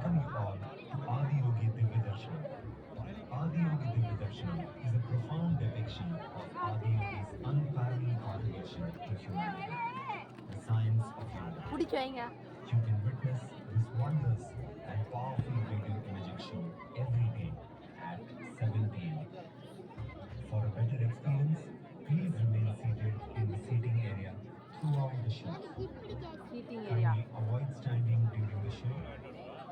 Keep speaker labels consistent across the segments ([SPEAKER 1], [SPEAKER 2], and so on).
[SPEAKER 1] welcome you all to Adiyogi Divya Darshan. Adiyogi Divya Darshan is a profound depiction of Adiyogi's unparalleled contribution to humanity, the science of yoga. You can witness this wondrous and powerful video imaging show every day at 7 p.m. For a better experience, please remain seated in the seating area throughout the show. Kindly avoid standing during the show.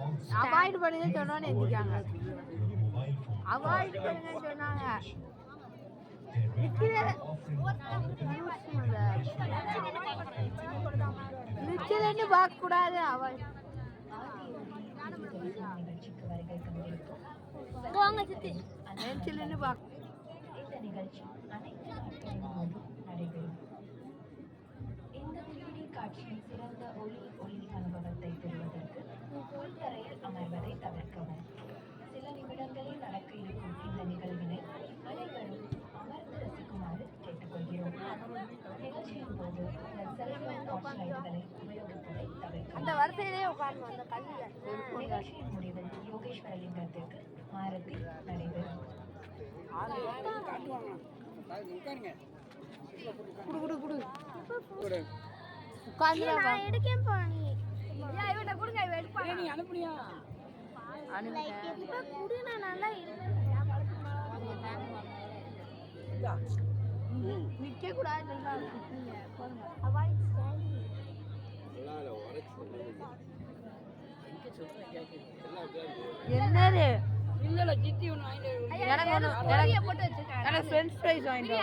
[SPEAKER 1] Also,
[SPEAKER 2] avoid பண்ணுங்க
[SPEAKER 1] please
[SPEAKER 2] சொன்னோன்னு
[SPEAKER 1] avoid
[SPEAKER 2] எந்திரிக்காங்க.
[SPEAKER 1] using your mobile phone
[SPEAKER 2] avoid
[SPEAKER 1] while
[SPEAKER 2] பண்ணுங்கன்னு சொன்னாங்க.
[SPEAKER 1] watching the show. There will be an offering of alcohol in the Yogeshwara
[SPEAKER 2] நிச்சயம்னு பார்க்க கூடாது avoid.
[SPEAKER 3] நிகழ்ச்சிக்கு வருகை தந்திருக்கும்
[SPEAKER 2] போங்க சித்தி. நிச்சயம்னு பார்க்க.
[SPEAKER 3] இந்த நிகழ்ச்சி அனைத்து நாட்களின் போதும் நடைபெறும். இந்த 3D காட்சியில் சிறந்த ஒளி அனுபவத்தை பெறுவதற்கு உள்தரையில் அமர்வதை தவிர்க்கவும். சில நிமிடங்களில் நடக்க இருக்கும் இந்த நிகழ்வினை அனைவரும் அமர்ந்து ரசிக்குமாறு கேட்டுக்கொள்கிறோம். நிகழ்ச்சியின் போது உங்கள் செல்போன் டார்ச்லைட்டுகளை உபயோகிப்பதை
[SPEAKER 2] அந்த
[SPEAKER 3] தவிர்க்கவும்.
[SPEAKER 2] வரிசையிலே உட்கார்ந்து அந்த கல்வியில.
[SPEAKER 3] நிகழ்ச்சியின் முடிவில் யோகேஸ்வர லிங்கத்திற்கு ஆரத்தி நடைபெறும்.
[SPEAKER 2] குடு குடு குடு. உட்கார்ந்து நான் எடுக்கேன் பாணி. ஏய் இவட்ட குடுங்க இவ எடுப்பா. நீ அனுப்புறியா? அனுப்புறேன். இப்ப குடு நான் நல்லா இருக்கேன். நிக்க கூடாது நல்லா இருக்கீங்க. போங்க. Avoid standing. என்னது?
[SPEAKER 4] இல்ல சித்தி ஒன்று வாங்கிட்டு
[SPEAKER 2] எனக்கு போட்டு வச்சிருக்காங்க. எனக்கு ஃப்ரெஞ்ச் ஃப்ரைஸ் வாங்கிட்டு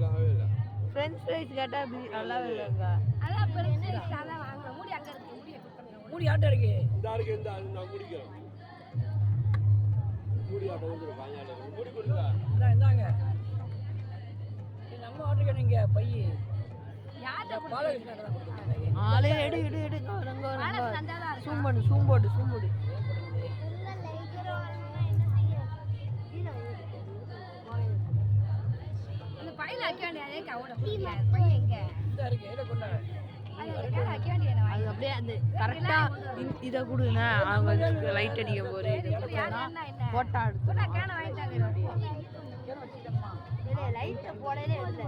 [SPEAKER 2] வா. ஃப்ரெஞ்ச் ஃப்ரைஸ் கேட்டா நல்லாவே இல்லைங்க.
[SPEAKER 4] அதான் ஃப்ரெஞ்ச் ஃப்ரைஸ் அதான் வாங்குறேன். மூடி அங்க இருக்கு. மூடி ஆட்ட இருக்கு.
[SPEAKER 5] இந்த நான் முடிக்கிறேன். மூடி ஆட்ட வந்து வாங்கால. மூடி கொடுங்க.
[SPEAKER 4] இந்தாங்க. நம்ம ஆர்டர் பண்ணீங்க பைய. யார்ட்ட பாலகிருஷ்ணன் தான் கொடுத்தாங்க.
[SPEAKER 2] ஆளே எடு சூம் போடு.
[SPEAKER 4] அந்த பையில அக்கேண்டி அதே கவுட பை எங்க? இந்த இருக்கு. இத கொண்டாங்க. அது அக்கேண்டி
[SPEAKER 2] அது அப்படியே அந்த கரெக்டா இதை கொடுங்க. அவங்க லைட் அடிக்க போறே போட்டா எடுத்து
[SPEAKER 4] கேன வாங்கிட்டாங்க.
[SPEAKER 2] லைட் போடவே இல்லை.